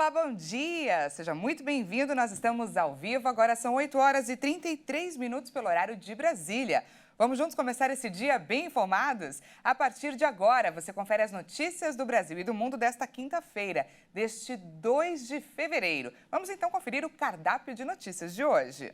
Olá, bom dia! Seja muito bem-vindo, nós estamos ao vivo, agora são 8 horas e 33 minutos pelo horário de Brasília. Vamos juntos começar esse dia bem informados? A partir de agora, você confere as notícias do Brasil e do mundo desta quinta-feira, deste 2 de fevereiro. Vamos então conferir o cardápio de notícias de hoje.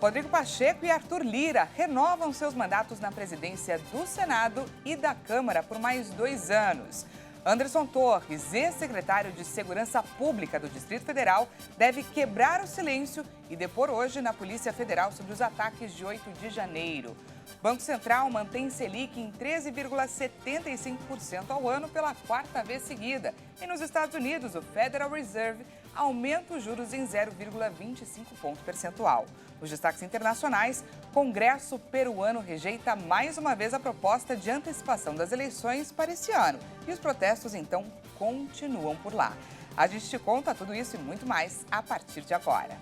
Rodrigo Pacheco e Arthur Lira renovam seus mandatos na presidência do Senado e da Câmara por mais 2 anos. Anderson Torres, ex-secretário de Segurança Pública do Distrito Federal, deve quebrar o silêncio e depor hoje na Polícia Federal sobre os ataques de 8 de janeiro. Banco Central mantém Selic em 13,75% ao ano pela 4ª vez seguida. E nos Estados Unidos, o Federal Reserve aumenta os juros em 0,25 ponto percentual. Os destaques internacionais: Congresso peruano rejeita mais uma vez a proposta de antecipação das eleições para esse ano. E os protestos, então, continuam por lá. A gente te conta tudo isso e muito mais a partir de agora.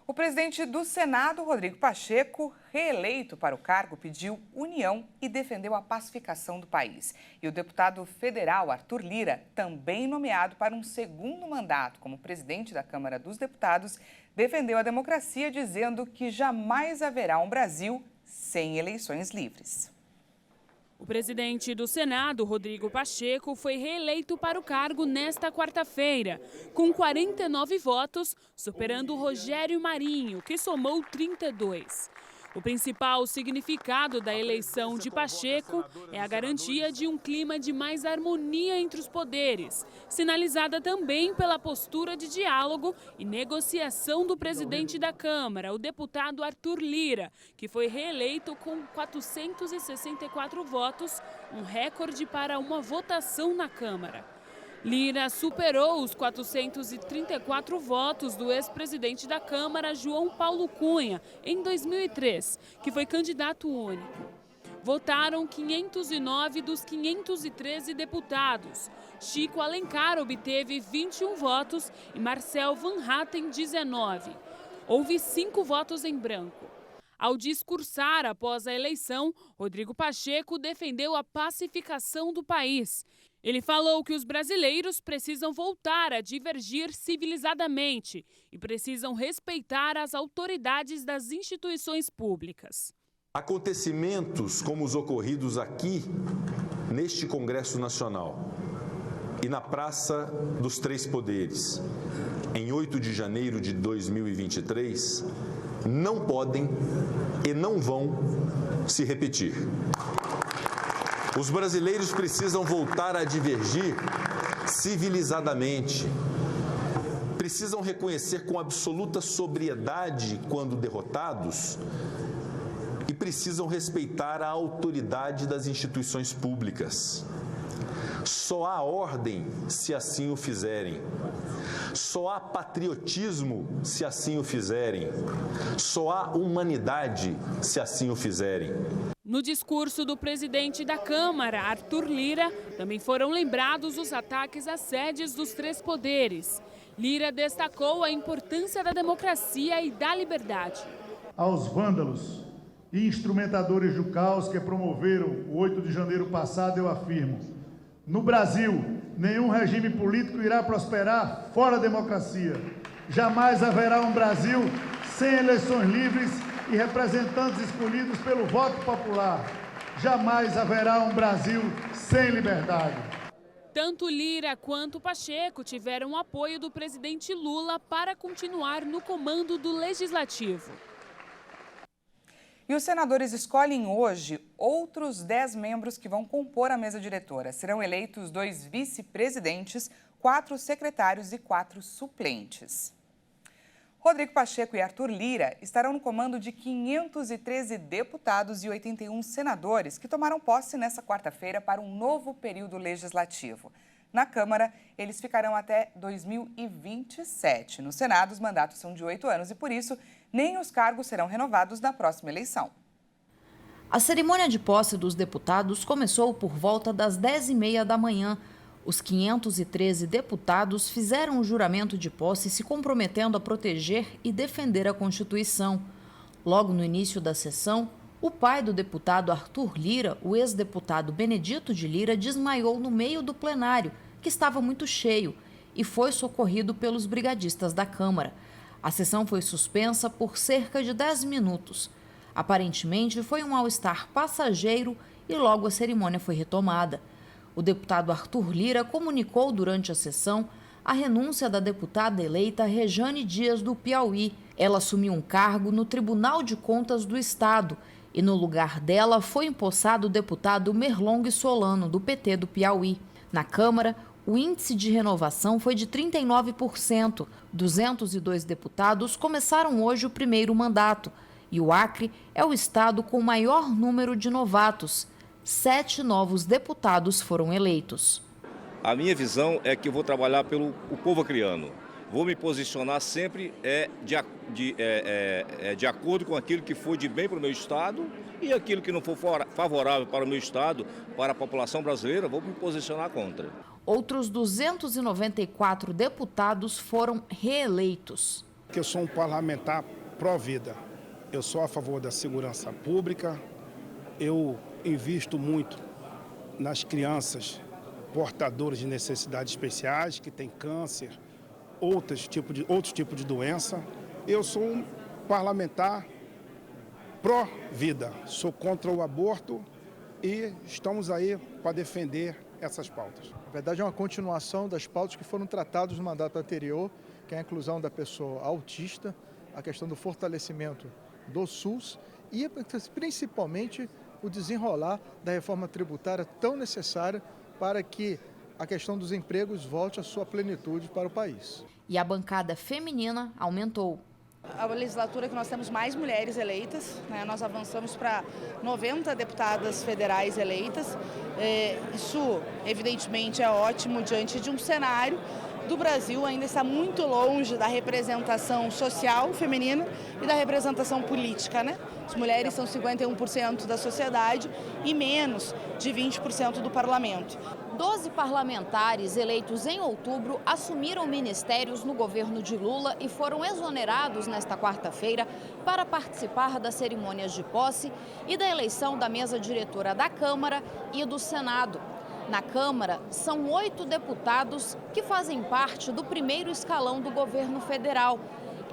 O presidente do Senado, Rodrigo Pacheco, reeleito para o cargo, pediu união e defendeu a pacificação do país. E o deputado federal, Arthur Lira, também nomeado para um segundo mandato como presidente da Câmara dos Deputados, defendeu a democracia, dizendo que jamais haverá um Brasil sem eleições livres. O presidente do Senado, Rodrigo Pacheco, foi reeleito para o cargo nesta quarta-feira, com 49 votos, superando Rogério Marinho, que somou 32. O principal significado da eleição de Pacheco é a garantia de um clima de mais harmonia entre os poderes, sinalizada também pela postura de diálogo e negociação do presidente da Câmara, o deputado Arthur Lira, que foi reeleito com 464 votos, um recorde para uma votação na Câmara. Lira superou os 434 votos do ex-presidente da Câmara, João Paulo Cunha, em 2003, que foi candidato único. Votaram 509 dos 513 deputados. Chico Alencar obteve 21 votos e Marcel Van Hatten 19. Houve 5 votos em branco. Ao discursar após a eleição, Rodrigo Pacheco defendeu a pacificação do país. Ele falou que os brasileiros precisam voltar a divergir civilizadamente e precisam respeitar as autoridades das instituições públicas. Acontecimentos como os ocorridos aqui, neste Congresso Nacional e na Praça dos Três Poderes, em 8 de janeiro de 2023, não podem e não vão se repetir. Os brasileiros precisam voltar a divergir civilizadamente. Precisam reconhecer com absoluta sobriedade quando derrotados e precisam respeitar a autoridade das instituições públicas. Só há ordem se assim o fizerem. Só há patriotismo se assim o fizerem. Só há humanidade se assim o fizerem. No discurso do presidente da Câmara, Arthur Lira, também foram lembrados os ataques às sedes dos três poderes. Lira destacou a importância da democracia e da liberdade. Aos vândalos e instrumentadores do caos que promoveram o 8 de janeiro passado, eu afirmo: no Brasil, nenhum regime político irá prosperar fora da democracia. Jamais haverá um Brasil sem eleições livres e representantes escolhidos pelo voto popular. Jamais haverá um Brasil sem liberdade. Tanto Lira quanto Pacheco tiveram apoio do presidente Lula para continuar no comando do Legislativo. E os senadores escolhem hoje outros 10 membros que vão compor a mesa diretora. Serão eleitos 2 vice-presidentes, 4 secretários e 4 suplentes. Rodrigo Pacheco e Arthur Lira estarão no comando de 513 deputados e 81 senadores que tomaram posse nesta quarta-feira para um novo período legislativo. Na Câmara, eles ficarão até 2027. No Senado, os mandatos são de 8 anos e, por isso, nem os cargos serão renovados na próxima eleição. A cerimônia de posse dos deputados começou por volta das 10h30 da manhã. Os 513 deputados fizeram o juramento de posse se comprometendo a proteger e defender a Constituição. Logo no início da sessão, o pai do deputado Arthur Lira, o ex-deputado Benedito de Lira, desmaiou no meio do plenário, que estava muito cheio e foi socorrido pelos brigadistas da Câmara. A sessão foi suspensa por cerca de 10 minutos. Aparentemente, foi um mal-estar passageiro e logo a cerimônia foi retomada. O deputado Arthur Lira comunicou durante a sessão a renúncia da deputada eleita Rejane Dias do Piauí. Ela assumiu um cargo no Tribunal de Contas do Estado e no lugar dela foi empossado o deputado Merlong Solano, do PT do Piauí. Na Câmara, o índice de renovação foi de 39%. 202 deputados começaram hoje o primeiro mandato. E o Acre é o estado com o maior número de novatos. 7 novos deputados foram eleitos. A minha visão é que eu vou trabalhar pelo povo acreano. Vou me posicionar sempre de acordo com aquilo que for de bem para o meu estado e aquilo que não for favorável para o meu estado, para a população brasileira, vou me posicionar contra. Outros 294 deputados foram reeleitos. Eu sou um parlamentar pró-vida. Eu sou a favor da segurança pública. Eu invisto muito nas crianças portadoras de necessidades especiais, que têm câncer, outros tipos de doença. Eu sou um parlamentar pró-vida. Sou contra o aborto e estamos aí para defender essas pautas. Na verdade, é uma continuação das pautas que foram tratadas no mandato anterior, que é a inclusão da pessoa autista, a questão do fortalecimento do SUS e, principalmente, o desenrolar da reforma tributária tão necessária para que a questão dos empregos volte à sua plenitude para o país. E a bancada feminina aumentou. A legislatura que nós temos mais mulheres eleitas, né? Nós avançamos para 90 deputadas federais eleitas. Isso, evidentemente, é ótimo diante de um cenário do Brasil ainda está muito longe da representação social feminina e da representação política, né? As mulheres são 51% da sociedade e menos de 20% do parlamento. 12 parlamentares eleitos em outubro assumiram ministérios no governo de Lula e foram exonerados nesta quarta-feira para participar das cerimônias de posse e da eleição da mesa diretora da Câmara e do Senado. Na Câmara, são 8 deputados que fazem parte do primeiro escalão do governo federal.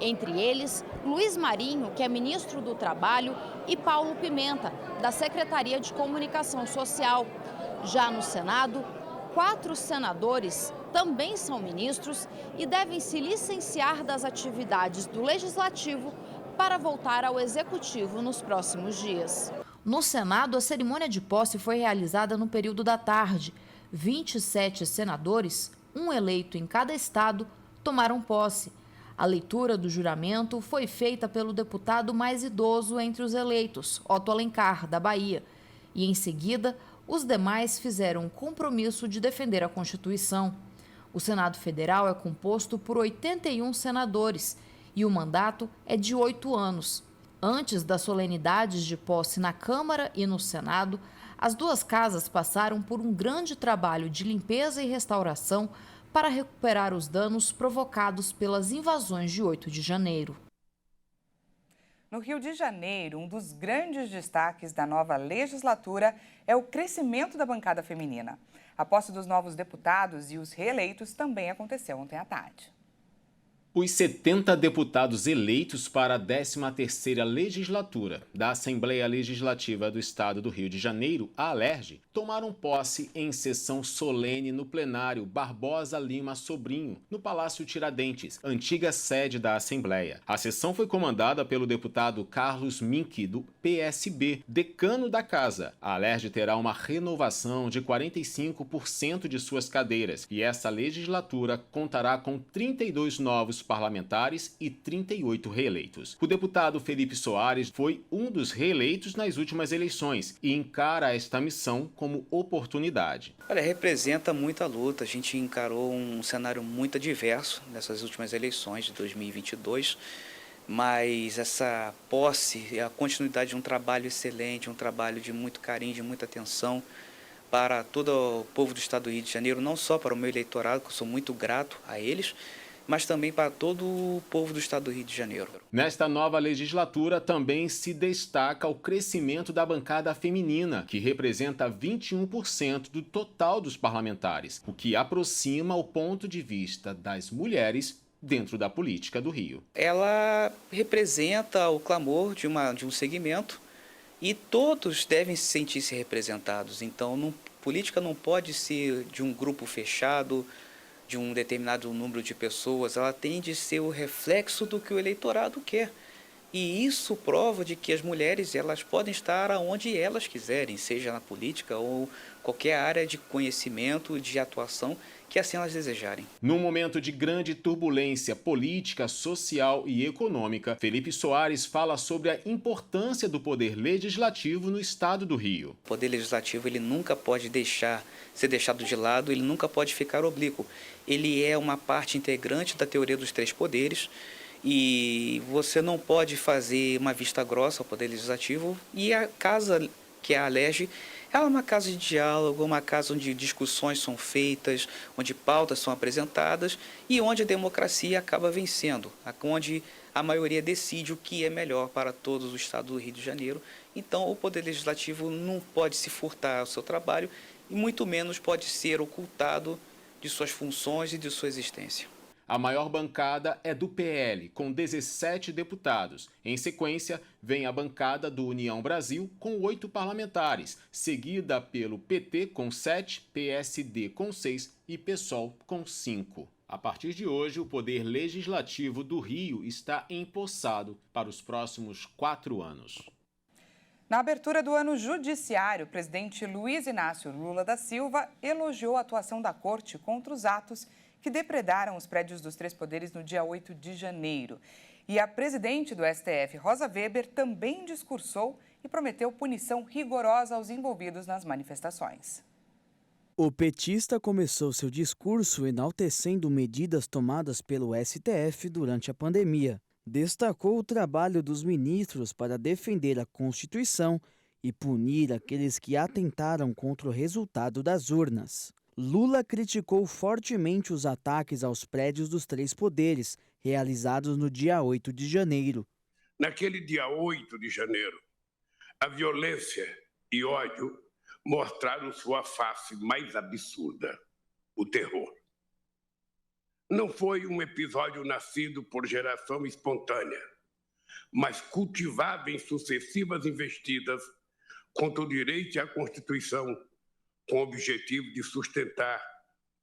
Entre eles, Luiz Marinho, que é ministro do Trabalho, e Paulo Pimenta, da Secretaria de Comunicação Social. Já no Senado, 4 senadores também são ministros e devem se licenciar das atividades do Legislativo para voltar ao Executivo nos próximos dias. No Senado, a cerimônia de posse foi realizada no período da tarde. 27 senadores, um eleito em cada estado, tomaram posse. A leitura do juramento foi feita pelo deputado mais idoso entre os eleitos, Otto Alencar, da Bahia. E, em seguida, os demais fizeram um compromisso de defender a Constituição. O Senado Federal é composto por 81 senadores e o mandato é de 8 anos. Antes das solenidades de posse na Câmara e no Senado, as duas casas passaram por um grande trabalho de limpeza e restauração para recuperar os danos provocados pelas invasões de 8 de janeiro. No Rio de Janeiro, um dos grandes destaques da nova legislatura é o crescimento da bancada feminina. A posse dos novos deputados e os reeleitos também aconteceu ontem à tarde. Os 70 deputados eleitos para a 13ª legislatura da Assembleia Legislativa do Estado do Rio de Janeiro, a ALERJ, tomaram posse em sessão solene no plenário Barbosa Lima Sobrinho, no Palácio Tiradentes, antiga sede da Assembleia. A sessão foi comandada pelo deputado Carlos Mink, do PSB, decano da casa. A ALERJ terá uma renovação de 45% de suas cadeiras e essa legislatura contará com 32 novos parlamentares e 38 reeleitos. O deputado Felipe Soares foi um dos reeleitos nas últimas eleições e encara esta missão como oportunidade. Olha, representa muita luta. A gente encarou um cenário muito adverso nessas últimas eleições de 2022, mas essa posse é a continuidade de um trabalho excelente, um trabalho de muito carinho, de muita atenção para todo o povo do estado do Rio de Janeiro, não só para o meu eleitorado, que eu sou muito grato a eles, mas também para todo o povo do estado do Rio de Janeiro. Nesta nova legislatura também se destaca o crescimento da bancada feminina, que representa 21% do total dos parlamentares, o que aproxima o ponto de vista das mulheres dentro da política do Rio. Ela representa o clamor de um segmento e todos devem se sentir-se representados. Então, política não pode ser de um grupo fechado, de um determinado número de pessoas, ela tem de ser o reflexo do que o eleitorado quer. E isso prova de que as mulheres elas podem estar aonde elas quiserem, seja na política ou qualquer área de conhecimento, de atuação, que assim elas desejarem. Num momento de grande turbulência política, social e econômica, Felipe Soares fala sobre a importância do poder legislativo no estado do Rio. O poder legislativo ele nunca pode ser deixado de lado, ele nunca pode ficar oblíquo. Ele é uma parte integrante da teoria dos três poderes e você não pode fazer uma vista grossa ao poder legislativo, e a casa que é a ALERJ, ela é uma casa de diálogo, uma casa onde discussões são feitas, onde pautas são apresentadas e onde a democracia acaba vencendo, onde a maioria decide o que é melhor para todos o estado do Rio de Janeiro. Então, o Poder Legislativo não pode se furtar ao seu trabalho e muito menos pode ser ocultado de suas funções e de sua existência. A maior bancada é do PL, com 17 deputados. Em sequência, vem a bancada do União Brasil, com 8 parlamentares, seguida pelo PT, com 7, PSD, com 6 e PSOL, com 5. A partir de hoje, o Poder Legislativo do Rio está empossado para os próximos 4 anos. Na abertura do ano judiciário, o presidente Luiz Inácio Lula da Silva elogiou a atuação da Corte contra os atos que depredaram os prédios dos três poderes no dia 8 de janeiro. E a presidente do STF, Rosa Weber, também discursou e prometeu punição rigorosa aos envolvidos nas manifestações. O petista começou seu discurso enaltecendo medidas tomadas pelo STF durante a pandemia. Destacou o trabalho dos ministros para defender a Constituição e punir aqueles que atentaram contra o resultado das urnas. Lula criticou fortemente os ataques aos prédios dos três poderes, realizados no dia 8 de janeiro. Naquele dia 8 de janeiro, a violência e ódio mostraram sua face mais absurda, o terror. Não foi um episódio nascido por geração espontânea, mas cultivado em sucessivas investidas contra o direito e a Constituição, com o objetivo de sustentar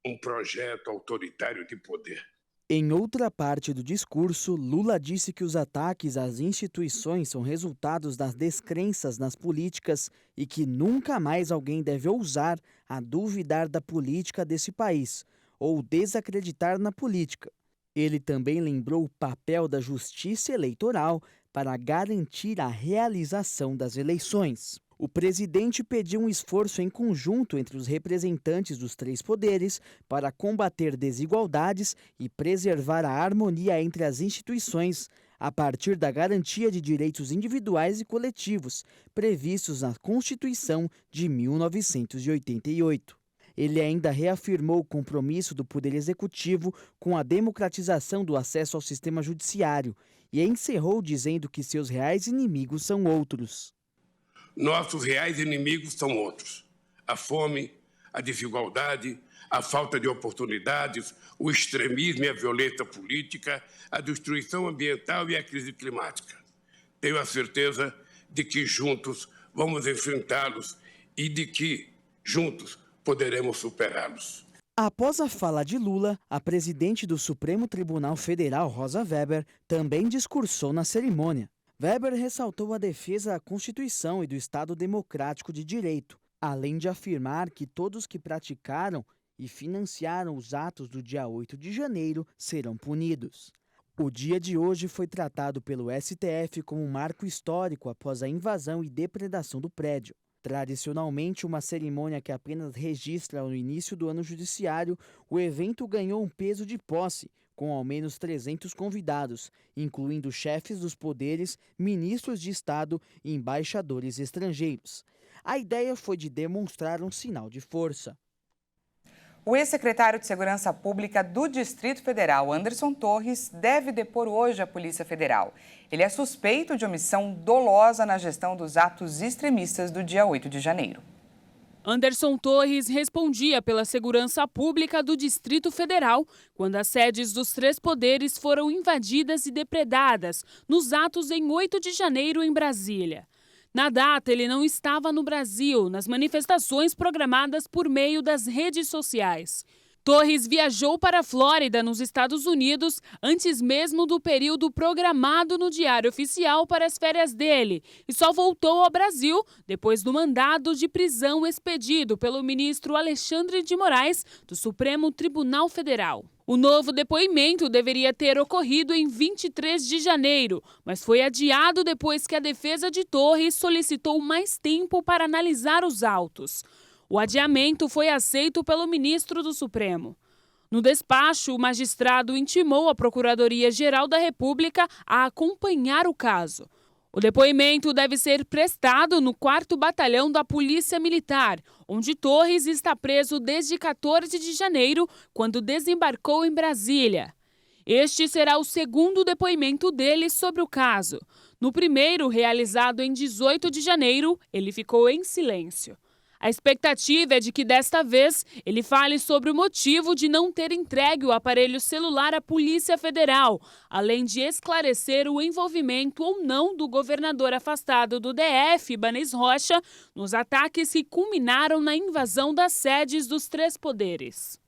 um projeto autoritário de poder. Em outra parte do discurso, Lula disse que os ataques às instituições são resultados das descrenças nas políticas e que nunca mais alguém deve ousar a duvidar da política desse país ou desacreditar na política. Ele também lembrou o papel da justiça eleitoral para garantir a realização das eleições. O presidente pediu um esforço em conjunto entre os representantes dos três poderes para combater desigualdades e preservar a harmonia entre as instituições, a partir da garantia de direitos individuais e coletivos, previstos na Constituição de 1988. Ele ainda reafirmou o compromisso do Poder Executivo com a democratização do acesso ao sistema judiciário e encerrou dizendo que seus reais inimigos são outros. Nossos reais inimigos são outros: a fome, a desigualdade, a falta de oportunidades, o extremismo e a violência política, a destruição ambiental e a crise climática. Tenho a certeza de que juntos vamos enfrentá-los e de que juntos poderemos superá-los. Após a fala de Lula, a presidente do Supremo Tribunal Federal, Rosa Weber, também discursou na cerimônia. Weber ressaltou a defesa da Constituição e do Estado Democrático de Direito, além de afirmar que todos que praticaram e financiaram os atos do dia 8 de janeiro serão punidos. O dia de hoje foi tratado pelo STF como um marco histórico após a invasão e depredação do prédio. Tradicionalmente, uma cerimônia que apenas registra o início do ano judiciário, o evento ganhou um peso de posse, com ao menos 300 convidados, incluindo chefes dos poderes, ministros de Estado e embaixadores estrangeiros. A ideia foi de demonstrar um sinal de força. O ex-secretário de Segurança Pública do Distrito Federal, Anderson Torres, deve depor hoje à Polícia Federal. Ele é suspeito de omissão dolosa na gestão dos atos extremistas do dia 8 de janeiro. Anderson Torres respondia pela segurança pública do Distrito Federal quando as sedes dos 3 poderes foram invadidas e depredadas nos atos em 8 de janeiro em Brasília. Na data, ele não estava no Brasil, nas manifestações programadas por meio das redes sociais. Torres viajou para a Flórida, nos Estados Unidos, antes mesmo do período programado no Diário Oficial para as férias dele, e só voltou ao Brasil depois do mandado de prisão expedido pelo ministro Alexandre de Moraes, do Supremo Tribunal Federal. O novo depoimento deveria ter ocorrido em 23 de janeiro, mas foi adiado depois que a defesa de Torres solicitou mais tempo para analisar os autos. O adiamento foi aceito pelo ministro do Supremo. No despacho, o magistrado intimou a Procuradoria-Geral da República a acompanhar o caso. O depoimento deve ser prestado no 4º Batalhão da Polícia Militar, onde Torres está preso desde 14 de janeiro, quando desembarcou em Brasília. Este será o 2º depoimento dele sobre o caso. No primeiro, realizado em 18 de janeiro, ele ficou em silêncio. A expectativa é de que, desta vez, ele fale sobre o motivo de não ter entregue o aparelho celular à Polícia Federal, além de esclarecer o envolvimento ou não do governador afastado do DF, Ibanez Rocha, nos ataques que culminaram na invasão das sedes dos 3 poderes.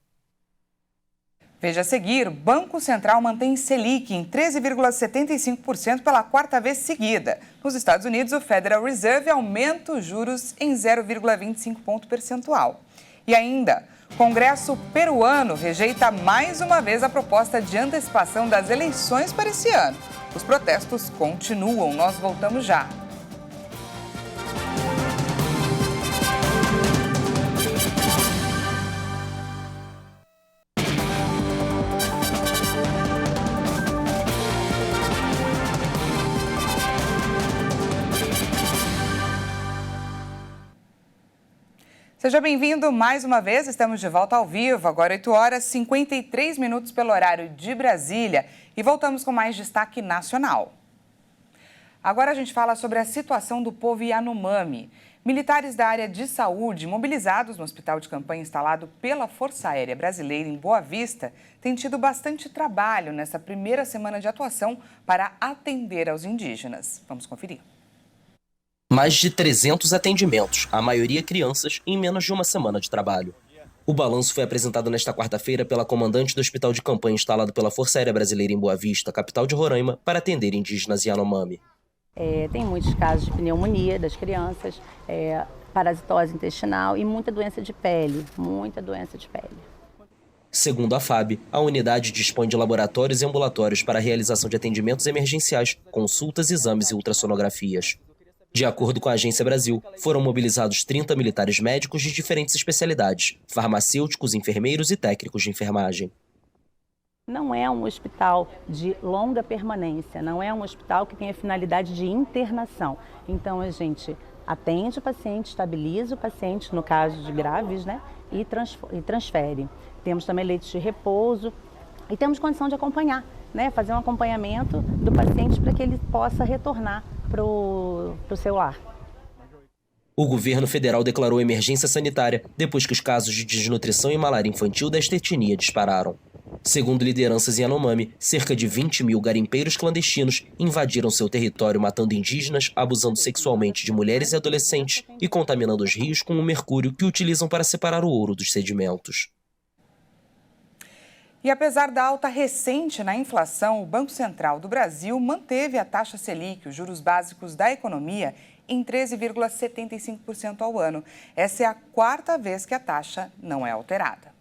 Veja a seguir, o Banco Central mantém Selic em 13,75% pela 4ª vez seguida. Nos Estados Unidos, o Federal Reserve aumenta os juros em 0,25 ponto percentual. E ainda, o Congresso peruano rejeita mais uma vez a proposta de antecipação das eleições para esse ano. Os protestos continuam, nós voltamos já. Seja bem-vindo mais uma vez, estamos de volta ao vivo, agora 8 horas e 53 minutos pelo horário de Brasília e voltamos com mais destaque nacional. Agora a gente fala sobre a situação do povo Yanomami. Militares da área de saúde, mobilizados no hospital de campanha instalado pela Força Aérea Brasileira em Boa Vista, têm tido bastante trabalho nessa primeira semana de atuação para atender aos indígenas. Vamos conferir. Mais de 300 atendimentos, a maioria crianças, em menos de uma semana de trabalho. O balanço foi apresentado nesta quarta-feira pela comandante do hospital de campanha instalado pela Força Aérea Brasileira em Boa Vista, capital de Roraima, para atender indígenas Yanomami. Tem muitos casos de pneumonia das crianças, parasitose intestinal e muita doença de pele, Segundo a FAB, a unidade dispõe de laboratórios e ambulatórios para a realização de atendimentos emergenciais, consultas, exames e ultrassonografias. De acordo com a Agência Brasil, foram mobilizados 30 militares médicos de diferentes especialidades, farmacêuticos, enfermeiros e técnicos de enfermagem. Não é um hospital de longa permanência, não é um hospital que tenha finalidade de internação. Então a gente atende o paciente, estabiliza o paciente, no caso de graves, e transfere. Temos também leitos de repouso e temos condição de acompanhar, fazer um acompanhamento do paciente para que ele possa retornar para o seu lar. O governo federal declarou emergência sanitária depois que os casos de desnutrição e malária infantil desta etnia dispararam. Segundo lideranças Yanomami, cerca de 20 mil garimpeiros clandestinos invadiram seu território matando indígenas, abusando sexualmente de mulheres e adolescentes e contaminando os rios com o mercúrio que utilizam para separar o ouro dos sedimentos. E apesar da alta recente na inflação, o Banco Central do Brasil manteve a taxa Selic, os juros básicos da economia, em 13,75% ao ano. Essa é a 4ª vez que a taxa não é alterada.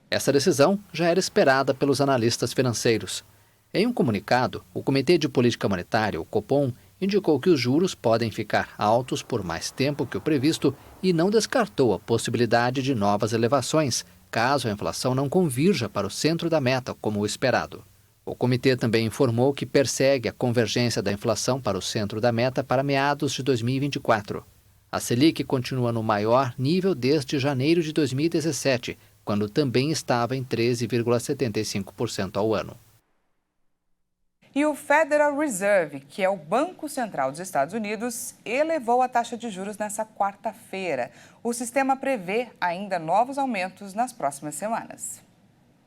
Essa decisão já era esperada pelos analistas financeiros. Em um comunicado, o Comitê de Política Monetária, o Copom, indicou que os juros podem ficar altos por mais tempo que o previsto e não descartou a possibilidade de novas elevações, caso a inflação não convirja para o centro da meta, como o esperado. O comitê também informou que persegue a convergência da inflação para o centro da meta para meados de 2024. A Selic continua no maior nível desde janeiro de 2017, quando também estava em 13,75% ao ano. E o Federal Reserve, que é o Banco Central dos Estados Unidos, elevou a taxa de juros nesta quarta-feira. O sistema prevê ainda novos aumentos nas próximas semanas.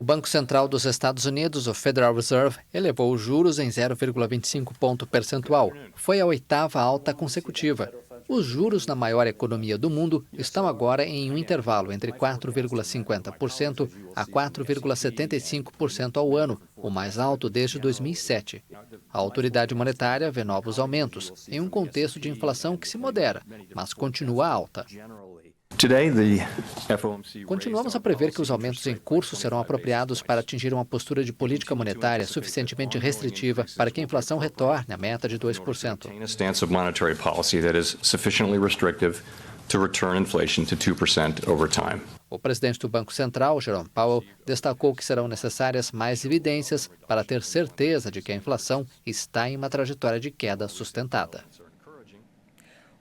O Banco Central dos Estados Unidos, o Federal Reserve, elevou os juros em 0,25 ponto percentual. Foi a 8ª alta consecutiva. Os juros na maior economia do mundo estão agora em um intervalo entre 4,50% a 4,75% ao ano, o mais alto desde 2007. A autoridade monetária vê novos aumentos, em um contexto de inflação que se modera, mas continua alta. Continuamos a prever que os aumentos em curso serão apropriados para atingir uma postura de política monetária suficientemente restritiva para que a inflação retorne à meta de 2%. O presidente do Banco Central, Jerome Powell, destacou que serão necessárias mais evidências para ter certeza de que a inflação está em uma trajetória de queda sustentada.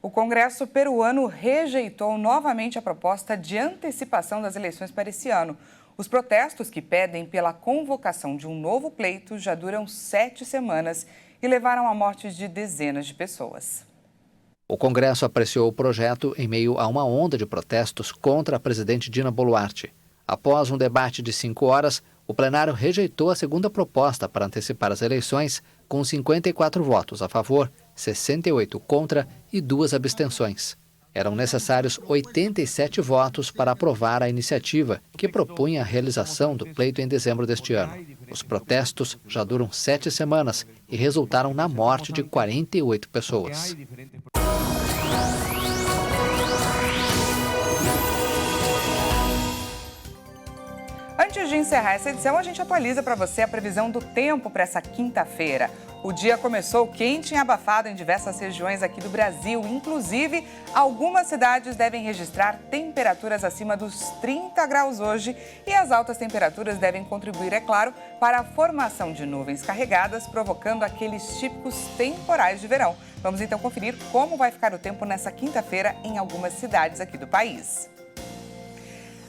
O Congresso peruano rejeitou novamente a proposta de antecipação das eleições para esse ano. Os protestos que pedem pela convocação de um novo pleito já duram 7 semanas e levaram à morte de dezenas de pessoas. O Congresso apreciou o projeto em meio a uma onda de protestos contra a presidente Dina Boluarte. Após um debate de 5 horas, o plenário rejeitou a segunda proposta para antecipar as eleições, com 54 votos a favor, 68 contra e 2 abstenções. Eram necessários 87 votos para aprovar a iniciativa, que propunha a realização do pleito em dezembro deste ano. Os protestos já duram 7 semanas e resultaram na morte de 48 pessoas. Antes de encerrar essa edição, a gente atualiza para você a previsão do tempo para essa quinta-feira. O dia começou quente e abafado em diversas regiões aqui do Brasil. Inclusive, algumas cidades devem registrar temperaturas acima dos 30 graus hoje. E as altas temperaturas devem contribuir, é claro, para a formação de nuvens carregadas, provocando aqueles típicos temporais de verão. Vamos então conferir como vai ficar o tempo nessa quinta-feira em algumas cidades aqui do país.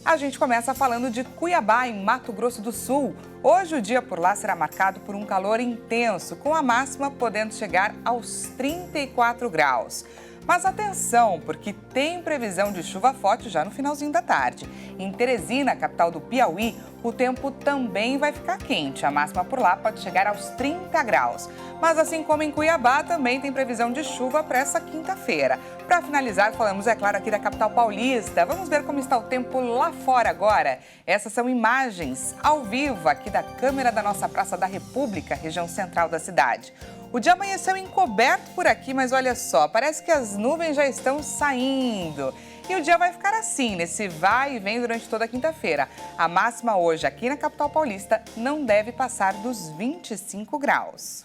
A gente começa falando de Cuiabá, em Mato Grosso do Sul. Hoje o dia por lá será marcado por um calor intenso, com a máxima podendo chegar aos 34 graus. Mas atenção, porque tem previsão de chuva forte já no finalzinho da tarde. Em Teresina, capital do Piauí, o tempo também vai ficar quente. A máxima por lá pode chegar aos 30 graus. Mas assim como em Cuiabá, também tem previsão de chuva para essa quinta-feira. Para finalizar, falamos, é claro, aqui da capital paulista. Vamos ver como está o tempo lá fora agora. Essas são imagens ao vivo aqui da câmera da nossa Praça da República, região central da cidade. O dia amanheceu encoberto por aqui, mas olha só, parece que as nuvens já estão saindo. E o dia vai ficar assim, nesse vai e vem durante toda a quinta-feira. A máxima hoje aqui na capital paulista não deve passar dos 25 graus.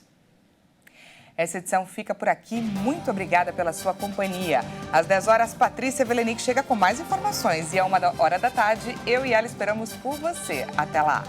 Essa edição fica por aqui. Muito obrigada pela sua companhia. Às 10 horas, Patrícia Velenic chega com mais informações. E à 1h da tarde, eu e ela esperamos por você. Até lá!